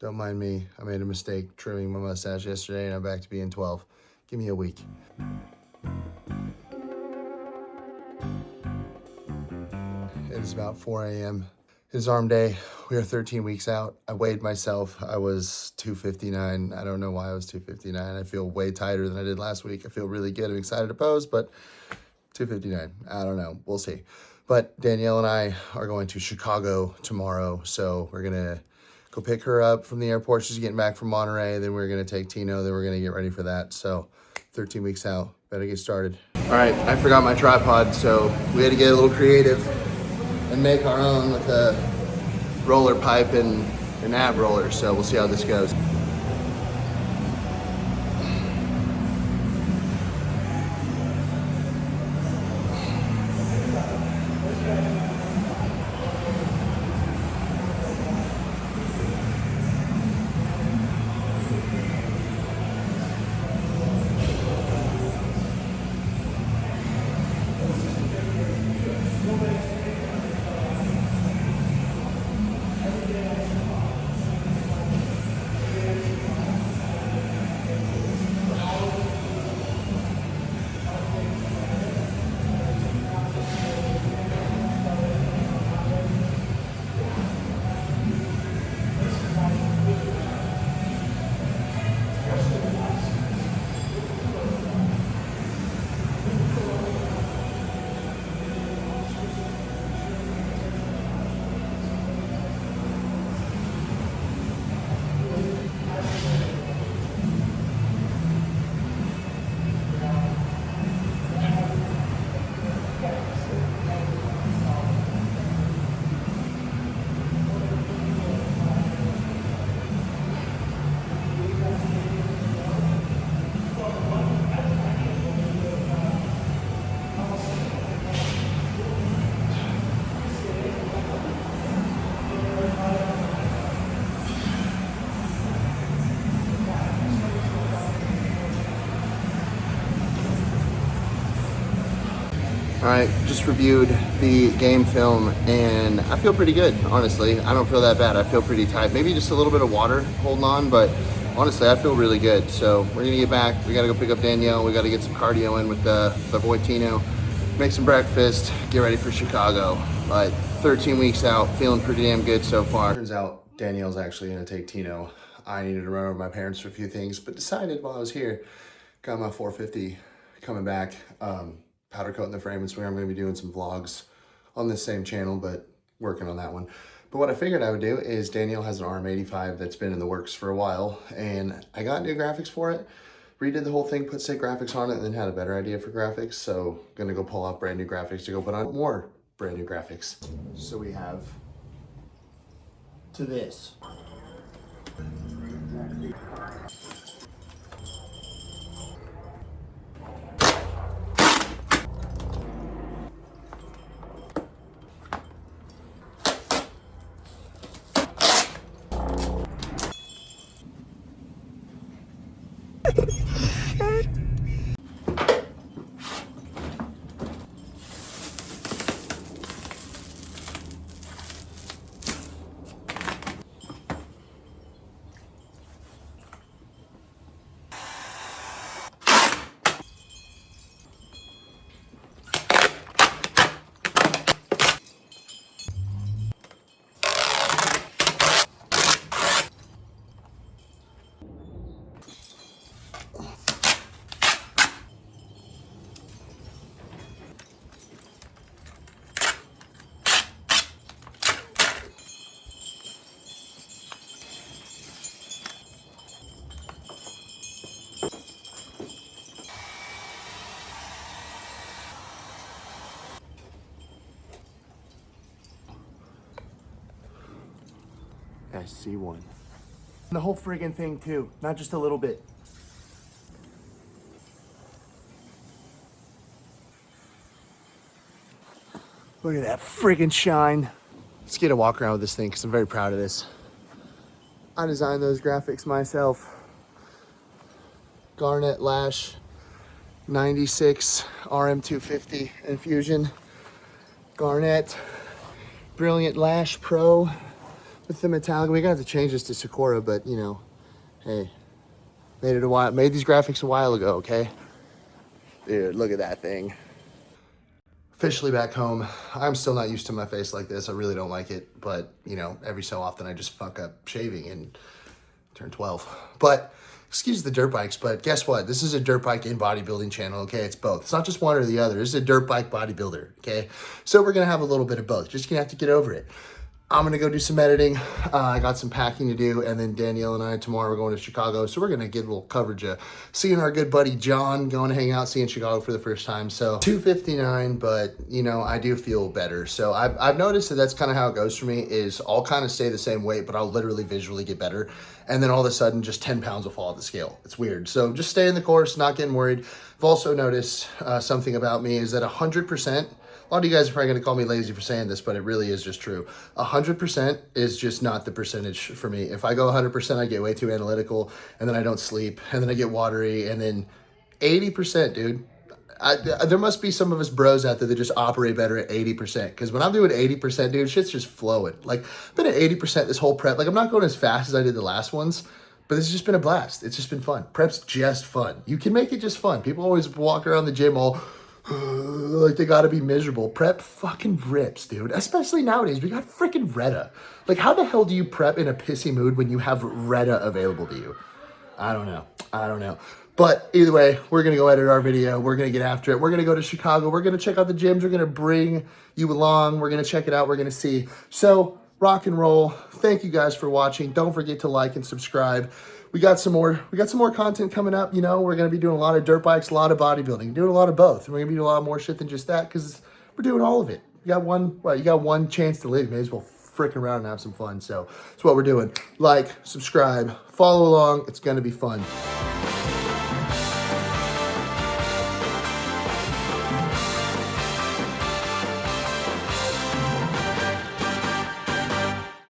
Don't mind me. I made a mistake trimming my mustache yesterday and I'm back to being 12. Give me a week. It is about 4 a.m. It is arm day. We are 13 weeks out. I weighed myself. I was 259. I don't know why I was 259. I feel way tighter than I did last week. I feel really good. I'm excited to pose, but 259. I don't know. We'll see. But Danielle and I are going to Chicago tomorrow. So we're going to go pick her up from the airport. She's getting back from Monterey. Then we're going to take Tino. Then we're going to get ready for that. So 13 weeks out. Better get started. All right. I forgot my tripod. So we had to get a little creative and make our own with a roller pipe and an ab roller. So we'll see how this goes. All right, just reviewed the game film and I feel pretty good, honestly. I don't feel that bad. I feel pretty tight. Maybe just a little bit of water holding on, but honestly, I feel really good. So we're gonna get back. We gotta go pick up Danielle. We gotta get some cardio in with the boy Tino, make some breakfast, get ready for Chicago. But 13 weeks out, feeling pretty damn good so far. Turns out Danielle's actually gonna take Tino. I needed to run over my parents for a few things, but decided while I was here, got my 450 coming back. Powder coating the frame and swing. I'm going to be doing some vlogs on this same channel, but working on that one. But what I figured I would do is Danielle has an RM85 that's been in the works for a while, and I got new graphics for it. Redid the whole thing, put sick graphics on it, and then had a better idea for graphics. So going to go pull off brand new graphics to go put on more brand new graphics. So we have to this. SC1. The whole friggin' thing too, not just a little bit. Look at that friggin' shine. Let's get a walk around with this thing because I'm very proud of this. I designed those graphics myself. Garnet Lash 96 RM250 infusion. Garnet Brilliant Lash Pro with the metallic. We're gonna have to change this to Sakura, but you know, hey, made these graphics a while ago, okay? Dude, look at that thing. Officially back home. I'm still not used to my face like this. I really don't like it, but you know, every so often I just fuck up shaving and turn 12. But excuse the dirt bikes, but guess what? This is a dirt bike and bodybuilding channel, okay? It's both. It's not just one or the other. This is a dirt bike bodybuilder, okay? So we're gonna have a little bit of both. Just gonna have to get over it. I'm gonna go do some editing. I got some packing to do, and then Danielle and I tomorrow we're going to Chicago, so we're gonna get a little coverage of seeing our good buddy John, going to hang out, seeing Chicago for the first time. So 2:59, but you know, I do feel better. So I've noticed that that's kind of how it goes for me, is I'll kind of stay the same weight, but I'll literally visually get better. And then all of a sudden, just 10 pounds will fall off the scale. It's weird. So just stay in the course, not getting worried. I've also noticed something about me is that 100%, a lot of you guys are probably going to call me lazy for saying this, but it really is just true. 100% is just not the percentage for me. If I go 100%, I get way too analytical, and then I don't sleep, and then I get watery, and then 80%, dude. There must be some of us bros out there that just operate better at 80%. Because when I'm doing 80%, dude, shit's just flowing. Like, I've been at 80% this whole prep. Like, I'm not going as fast as I did the last ones, but it's just been a blast. It's just been fun. Prep's just fun. You can make it just fun. People always walk around the gym all like they gotta be miserable. Prep fucking rips, dude. Especially nowadays, we got freaking Retta. Like, how the hell do you prep in a pissy mood when you have Retta available to you? I don't know. But either way, we're gonna go edit our video. We're gonna get after it. We're gonna go to Chicago. We're gonna check out the gyms. We're gonna bring you along. We're gonna check it out. We're gonna see. So rock and roll. Thank you guys for watching. Don't forget to like and subscribe. We got some more content coming up. You know, we're going to be doing a lot of dirt bikes, a lot of bodybuilding, doing a lot of both. And we're going to be doing a lot more shit than just that, because we're doing all of it. You got one chance to live. May as well frick around and have some fun. So that's what we're doing. Like, subscribe, follow along. It's going to be fun.